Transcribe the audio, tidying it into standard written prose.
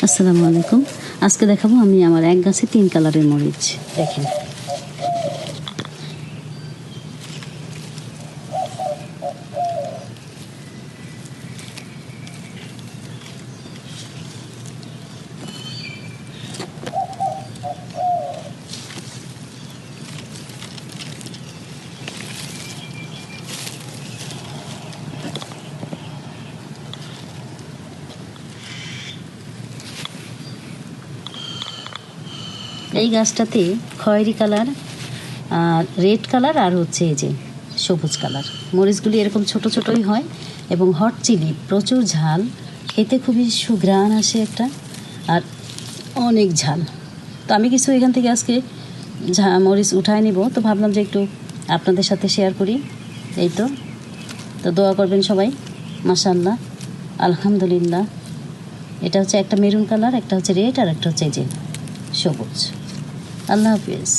আসসালামু আলাইকুম। আজকে দেখাবো আমি আমার এক গাছে 3 কালারের মরিচ। দেখেন, এই গাছটাতে খয়েরি কালার, রেড কালার আর হচ্ছে এই যে সবুজ কালার। মরিচগুলি এরকম ছোট ছোটই হয় এবং হট চিলি, প্রচুর ঝাল, খেতে খুবই সুঘ্রাণ আসে একটা, আর অনেক ঝাল। তো আমি কিছু এখান থেকে আজকে মরিচ উঠায় নিব, তো ভাবলাম যে একটু আপনাদের সাথে শেয়ার করি। এই তো দোয়া করবেন সবাই। মাশাআল্লাহ, আলহামদুলিল্লাহ। এটা হচ্ছে একটা মেরুন কালার, একটা হচ্ছে রেড, আর একটা হচ্ছে এই যে সবুজ। আল্লাহ হাফিজ।